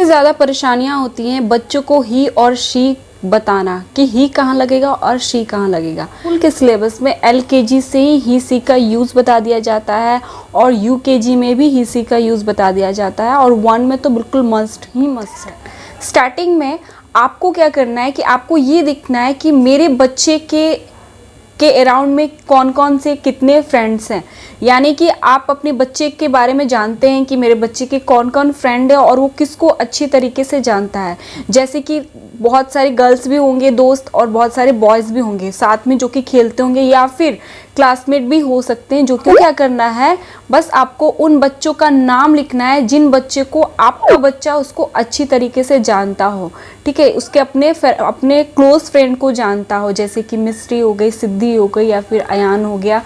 सबसे ज़्यादा परेशानियां होती हैं बच्चों को ही और शी बताना कि ही कहाँ लगेगा और शी कहाँ लगेगा। स्कूल के सिलेबस में एलकेजी से ही सी का यूज़ बता दिया जाता है और यूकेजी में भी ही सी का यूज़ बता दिया जाता है और 1 में तो बिल्कुल मस्ट है। स्टार्टिंग में आपको क्या करना है कि आपको ये देखना है कि मेरे बच्चे के अराउंड में कौन कौन से कितने फ्रेंड्स हैं। यानी कि आप अपने बच्चे के बारे में जानते हैं कि मेरे बच्चे के कौन कौन फ्रेंड है और वो किसको अच्छी तरीके से जानता है। जैसे कि बहुत सारे गर्ल्स भी होंगे दोस्त और बहुत सारे बॉयज़ भी होंगे साथ में जो कि खेलते होंगे या फिर क्लासमेट भी हो सकते हैं। जो कि क्या करना है, बस आपको उन बच्चों का नाम लिखना है जिन बच्चे को आपका बच्चा उसको अच्छी तरीके से जानता हो। ठीक है, उसके अपने क्लोज फ्रेंड को जानता हो, जैसे कि मिस्ट्री हो गई, सिद्धि हो गई या फिर अयान हो गया,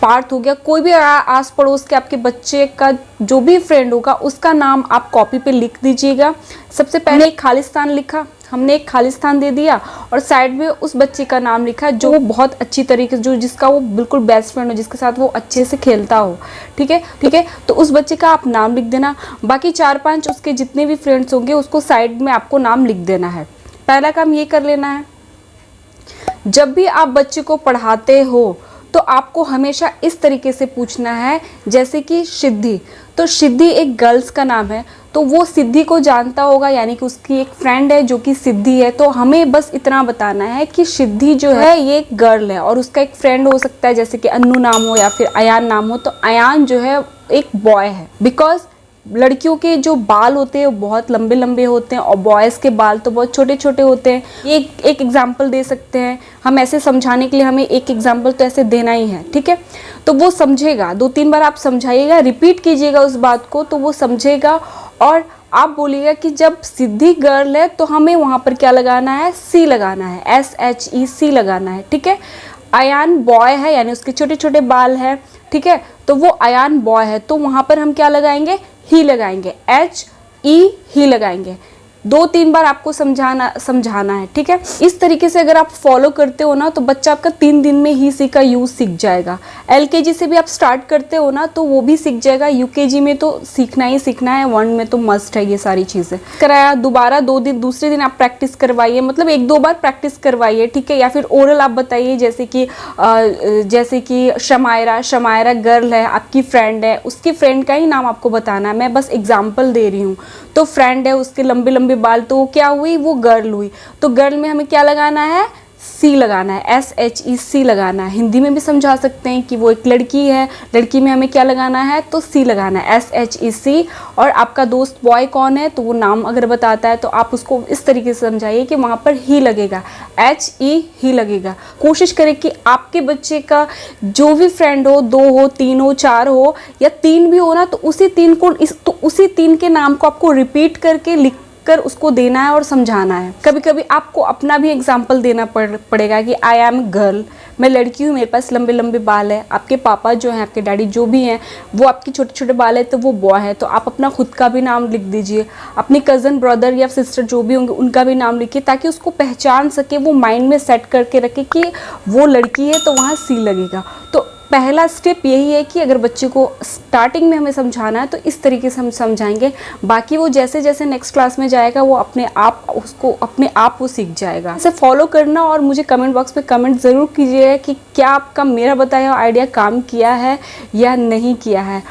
पार्थ हो गया। कोई भी आस पड़ोस के आपके बच्चे का जो भी फ्रेंड होगा उसका नाम आप कॉपी पे लिख दीजिएगा। सबसे पहले एक खालिस्तान लिखा, हमने एक खालिस्तान दे दिया और साइड में उस बच्चे का नाम लिखा जो बहुत अच्छी तरीके से, जो जिसका वो बिल्कुल बेस्ट फ्रेंड हो, जिसके साथ वो अच्छे से खेलता हो। ठीक है, तो उस बच्चे का आप नाम लिख देना। बाकी 4-5 उसके जितने भी फ्रेंड्स होंगे उसको साइड में आपको नाम लिख देना है। पहला काम ये कर लेना है। जब भी आप बच्चे को पढ़ाते हो तो आपको हमेशा इस तरीके से पूछना है, जैसे कि सिद्धि, तो सिद्धि एक गर्ल्स का नाम है तो वो सिद्धि को जानता होगा, यानी कि उसकी एक फ्रेंड है जो कि सिद्धि है। तो हमें बस इतना बताना है कि सिद्धि जो है ये एक गर्ल है और उसका एक फ्रेंड हो सकता है, जैसे कि अन्नू नाम हो या फिर अयान नाम हो। तो अयान जो है एक बॉय है, बिकॉज लड़कियों के जो बाल होते हैं वो बहुत लंबे लंबे होते हैं और बॉयज़ के बाल तो बहुत छोटे छोटे होते हैं। एक एग्जाम्पल दे सकते हैं हम, ऐसे समझाने के लिए हमें एक एग्जाम्पल तो ऐसे देना ही है। ठीक है, तो वो समझेगा, 2-3 बार आप समझाइएगा, रिपीट कीजिएगा उस बात को तो वो समझेगा। और आप बोलिएगा कि जब सिद्धि गर्ल है तो हमें वहाँ पर क्या लगाना है, सी लगाना है, SHEC लगाना है। ठीक है, अयान बॉय है यानी उसके छोटे छोटे बाल है। ठीक है, तो वो अयान बॉय है तो वहाँ पर हम क्या लगाएंगे, ही लगाएंगे, HE ही लगाएंगे। 2-3 बार आपको समझाना है। ठीक है, इस तरीके से अगर आप फॉलो करते हो ना तो बच्चा आपका 3 दिन में ही सी का यूज़ सीख जाएगा। LKG से भी आप स्टार्ट करते हो ना तो वो भी सीख जाएगा। UKG में तो सीखना ही सीखना है, 1 में तो मस्ट है ये सारी चीज़ें। कराया दोबारा 2 दिन, दूसरे दिन आप प्रैक्टिस करवाइए, मतलब 1-2 बार प्रैक्टिस करवाइए। ठीक है, या फिर ओरल आप बताइए, जैसे कि शमायरा गर्ल है, आपकी फ्रेंड है, उसकी फ्रेंड का ही नाम आपको बताना है। मैं बस एग्जाम्पल दे रही हूँ। तो फ्रेंड है, उसके लंबे लंबे बाल, तो वो क्या हुई, वो गर्ल हुई। तो गर्ल में हमें क्या लगाना है, सी लगाना है, SHEC लगाना है। हिंदी में भी समझा सकते हैं कि वो एक लड़की है, लड़की में हमें क्या लगाना है, तो सी लगाना है, SHEC। और आपका दोस्त बॉय कौन है तो वो नाम अगर बताता है तो आप उसको इस तरीके से समझाइए कि वहाँ पर ही लगेगा, HE ही लगेगा। कोशिश करें कि आपके बच्चे का जो भी फ्रेंड हो, 2 हो, 3 हो, 4 हो या 3 भी हो ना, तो उसी 3 के नाम को आपको रिपीट करके लिख कर उसको देना है और समझाना है। कभी कभी आपको अपना भी एग्जाम्पल देना पड़ेगा कि आई एम गर्ल, मैं लड़की हूँ, मेरे पास लंबे लंबे बाल है। आपके पापा जो हैं, आपके डैडी जो भी हैं, वो आपके छोटे छोटे बाल है तो वो बॉय है, तो आप अपना खुद का भी नाम लिख दीजिए। अपने कज़न ब्रदर या सिस्टर जो भी होंगे उनका भी नाम लिखिए, ताकि उसको पहचान सके, वो माइंड में सेट करके रखे कि वो लड़की है तो वहाँ सी लगेगा। तो पहला स्टेप यही है कि अगर बच्चे को स्टार्टिंग में हमें समझाना है तो इस तरीके से हम समझाएंगे। बाकी वो जैसे जैसे नेक्स्ट क्लास में जाएगा वो अपने आप वो सीख जाएगा। इसे फॉलो करना और मुझे कमेंट बॉक्स में कमेंट ज़रूर कीजिएगा कि क्या आपका मेरा बताया आइडिया काम किया है या नहीं किया है।